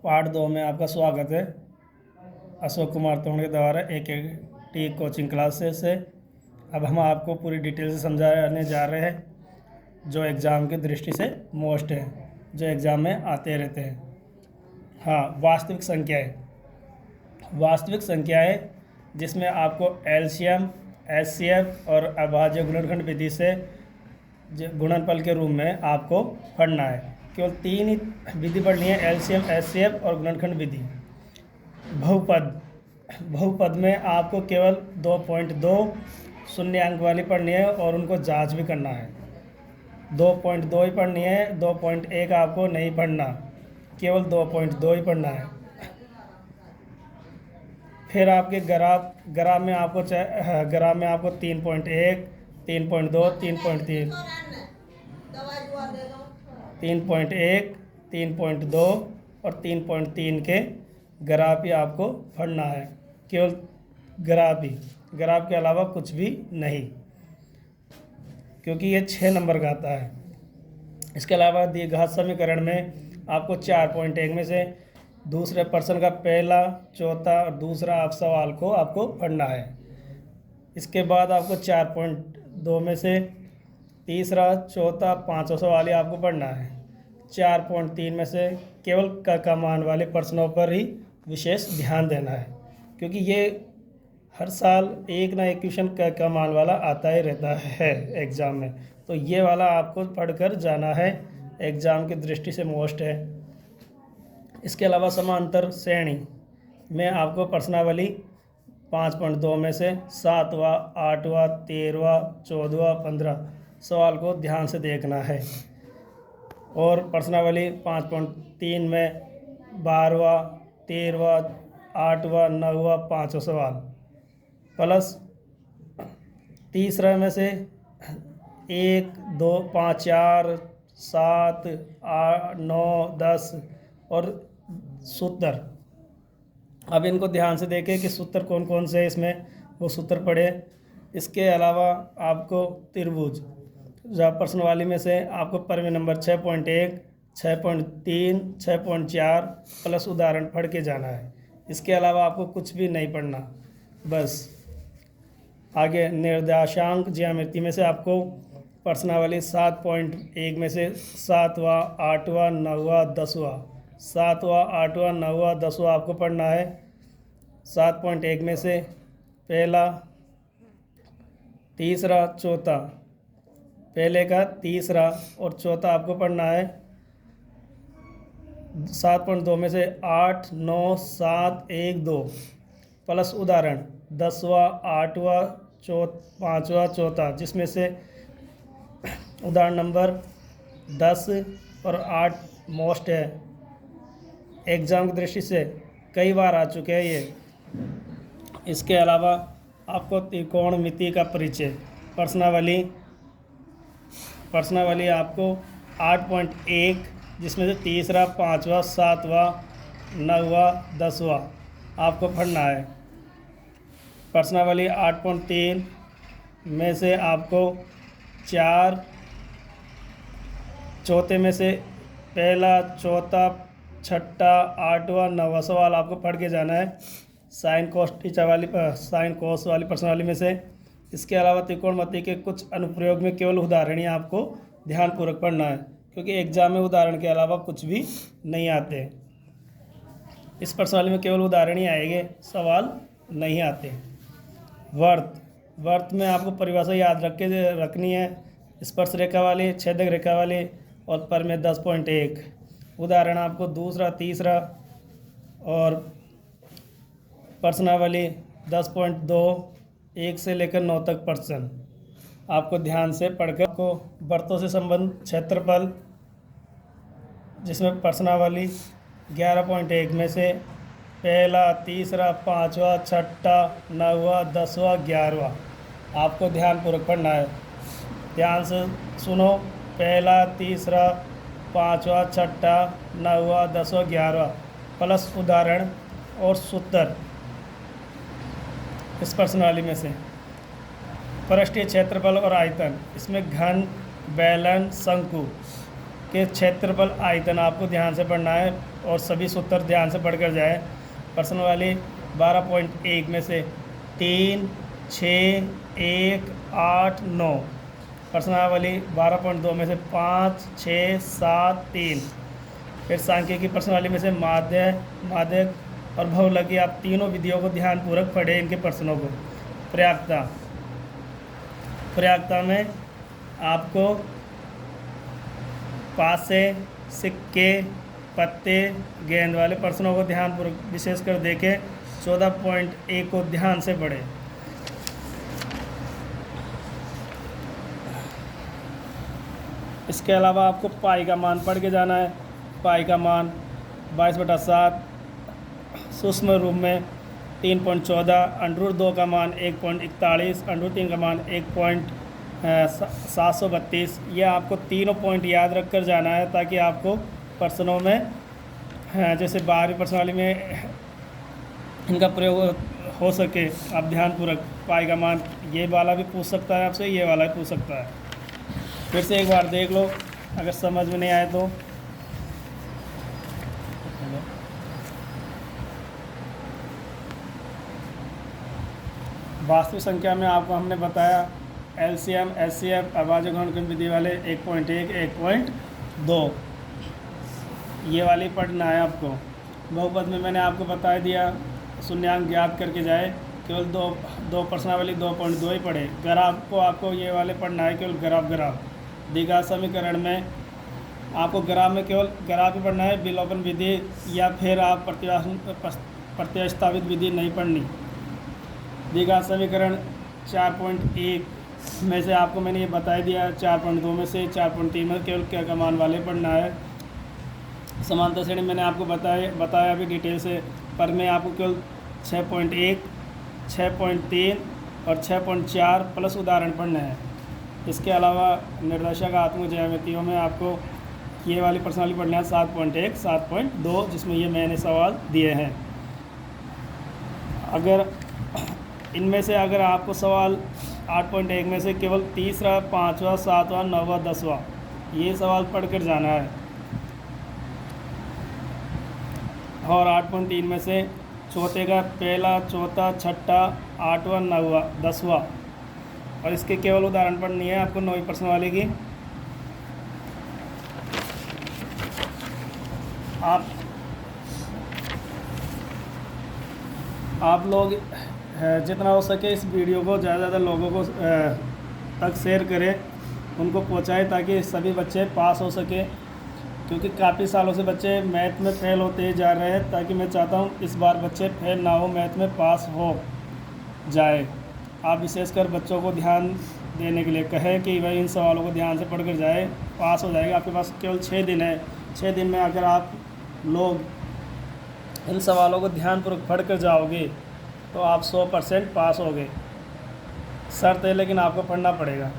Part 2 में आपका स्वागत है। अशोक कुमार तोंडे द्वारा एक टी कोचिंग क्लासेस से अब हम आपको पूरी डिटेल से समझाने जा रहे हैं जो एग्ज़ाम की दृष्टि से मोस्ट है, जो एग्ज़ाम में आते रहते हैं। हाँ, वास्तविक संख्याएँ जिसमें आपको एलसीएम, एचसीएफ और अभाज्य गुणनखंड विधि से गुणनफल के रूप में आपको पढ़ना है। केवल 3 ही विधि पढ़नी है, एलसीएम, एचसीएफ और गुणनखंड विधि। बहुपद में आपको केवल 2.2 शून्य अंक वाली पढ़नी है और उनको जांच भी करना है। 2.2 ही पढ़नी है, 2.1 आपको नहीं पढ़ना, केवल 2.2 ही पढ़ना है। फिर आपके ग्राफ में आपको 3.1, 3.2, 3.3, 3.1, 3.2 और 3.3 के ग्राफ ही आपको पढ़ना है, केवल ग्राफ के अलावा कुछ भी नहीं, क्योंकि ये 6 नंबर का आता है। इसके अलावा द्विघात समीकरण में आपको 4.1 में से दूसरे पर्सन का पहला, चौथा और दूसरा आप सवाल को आपको पढ़ना है। इसके बाद आपको 4.2 में से तीसरा, चौथा, पाँचवा सवाल ही आपको पढ़ना है। 4.3 में से केवल क मान वाले प्रश्नों पर ही विशेष ध्यान देना है, क्योंकि ये हर साल एक ना एक क्वेश्चन क मान वाला आता ही रहता है एग्ज़ाम में, तो ये वाला आपको पढ़कर जाना है, एग्ज़ाम की दृष्टि से मोस्ट है। इसके अलावा समांतर श्रेणी में आपको प्रश्नावली 5.2 में से 7वां, 8वां, 13वां, 14वां, 15 सवाल को ध्यान से देखना है। और प्रश्नावली 5.3 में 12वां, 13वां, 8वां, 9वां, 5वां सवाल प्लस तीसरा में से 1, 2, 5, 4, 7, 8, 9, 10 और सूत्र। अब इनको ध्यान से देखें कि सूत्र कौन कौन से हैं इसमें, वो सूत्र पढ़े। इसके अलावा आपको त्रिभुज प्रश्नावली में से आपको प्रमेय नंबर 6.1, 6.3, 6.4 प्लस उदाहरण पढ़ के जाना है। इसके अलावा आपको कुछ भी नहीं पढ़ना। बस आगे निर्देशांक ज्यामिति में से आपको प्रश्नावली 7.1 में से 7वां, 8वां, 9वां, 10वां, 7वां, 8वां, 9वां, 10वां आपको पढ़ना है। 7.1 में से पहला, तीसरा, चौथा, पहले का तीसरा और चौथा आपको पढ़ना है। 7.2 में से 8, 9, 7, 1, 2 प्लस उदाहरण 10वां, 8वां, 5वां, चौथा, जिसमें से उदाहरण नंबर 10 और 8 मोस्ट है, एग्ज़ाम की दृष्टि से कई बार आ चुके हैं ये। इसके अलावा आपको त्रिकोणमिति का परिचय प्रश्नावली आपको 8.1 जिसमें से तीसरा, 5वां, 7वां, 9वां, 10वां आपको पढ़ना है। प्रश्नावली 8.3 में से आपको 4, चौथे में से पहला, चौथा, छठा, 8वां, 9वां सवाल आपको पढ़ के जाना है साइन कोस वाली प्रश्नावली में से। इसके अलावा त्रिकोणमिति के कुछ अनुप्रयोग में केवल उदाहरण ही आपको ध्यानपूर्वक पढ़ना है, क्योंकि एग्जाम में उदाहरण के अलावा कुछ भी नहीं आते। इस प्रश्नावली में केवल उदाहरण ही आएंगे, सवाल नहीं आते। वर्त में आपको परिभाषा याद रखनी है, स्पर्श रेखा वाली, छेदक रेखा वाली और प्रमेय 10.1। उदाहरण आपको दूसरा, तीसरा और प्रश्नावली 10.2 1 से लेकर 9 तक प्रश्न आपको ध्यान से पढ़कर को वृत्तों से संबंध क्षेत्रफल, जिसमें प्रश्नावली 11.1 में से पहला, तीसरा, 5वां, छठा, 9वां, 10वां, 11वां आपको ध्यानपूर्वक पढ़ना है। ध्यान से सुनो, पहला, तीसरा, 5वां, छठा, 9वां, 10वां, 11वां प्लस उदाहरण और सूत्र। इस प्रश्नावली में से पृष्ठीय क्षेत्रफल और आयतन, इसमें घन, बेलन, शंकु के क्षेत्रफल आयतन आपको ध्यान से पढ़ना है और सभी सूत्र ध्यान से पढ़कर जाए। प्रश्न वाली 12.1 में से 3, 6, 1, 8, 9। प्रश्न वाली 12.2 में से 5, 6, 7, 3। फिर सांख्यिकी प्रश्न वाली में से माध्यक और बहुलकी। आप तीनों विधियों को ध्यानपूर्वक पढ़े इनके प्रश्नों को। प्रयागता में आपको पासे, सिक्के, पत्ते, गेंद वाले प्रश्नों को ध्यानपूर्वक विशेषकर देखें। 14.1 को ध्यान से पढ़े। इसके अलावा आपको पाई का मान पढ़ के जाना है। पाई का मान 22/7 सूक्ष्म रूप में 3.14, √2 का मान 1.41, √3 का मान 1.732। यह आपको तीनों पॉइंट याद रख कर जाना है ताकि आपको प्रश्नों में जैसे 12वीं प्रश्नावली में इनका प्रयोग हो सके। आप ध्यानपूर्वक पाई का मान ये वाला भी पूछ सकता है आपसे, ये वाला भी पूछ सकता है। फिर से एक बार देख लो अगर समझ में नहीं आए तो। वास्तविक संख्या में आपको हमने बताया LCM, HCF, अभाज्य घनफल विधि वाले 1.1, 1.2 ये वाली पढ़ना है आपको। बहुपद में मैंने आपको बता दिया, शून्यांक ज्ञात करके जाए। केवल दो प्रश्नावली 2.2 ही पढ़े। ग्राफ को आपको ये वाले पढ़ना है, केवल ग्राफ। द्विघात समीकरण में आपको ग्राफ में केवल ग्राफ ही पढ़ना है, विलोपन विधि या फिर आप प्रत्यास्थापित विधि नहीं पढ़नी। द्विघात समीकरण 4.1 में से आपको मैंने ये बता दिया। 4.2 में से 4.3 में केवल क्या का मान वाले पढ़ना है। समांतर श्रेणी मैंने आपको बताया अभी डिटेल से, पर मैं आपको केवल 6.1, 6.3 और 6.4 प्लस उदाहरण पढ़ना है। इसके अलावा निर्देशक आत्मक ज्यामितियों में आपको ये वाली प्रश्नावली पढ़ना है 7.1, 7.2 जिसमें ये मैंने सवाल दिए हैं। अगर इनमें से अगर आपको सवाल 8.1 में से केवल तीसरा, 5वां, 7वां, 9वां, 10वां ये सवाल पढ़कर जाना है, और 8.3 में से चौथे का पहला, चौथा, छठा, 8वां, 9वां, 10वां, और इसके केवल उदाहरण पढ़नी है आपको 9वीं प्रश्नावली की। आप लोग जितना हो सके इस वीडियो को ज़्यादा से ज़्यादा लोगों को तक शेयर करें, उनको पहुंचाएं ताकि सभी बच्चे पास हो सके, क्योंकि काफ़ी सालों से बच्चे मैथ में फेल होते जा रहे हैं। ताकि मैं चाहता हूं इस बार बच्चे फेल ना हो, मैथ में पास हो जाए। आप विशेषकर बच्चों को ध्यान देने के लिए कहें कि भाई इन सवालों को ध्यान से पढ़कर जाए, पास हो जाएगा। आपके पास केवल 6 दिन है। 6 दिन में अगर आप लोग इन सवालों को ध्यानपूर्वक पढ़ कर जाओगे तो आप 100% पास होगे। शर्त है लेकिन आपको पढ़ना पड़ेगा।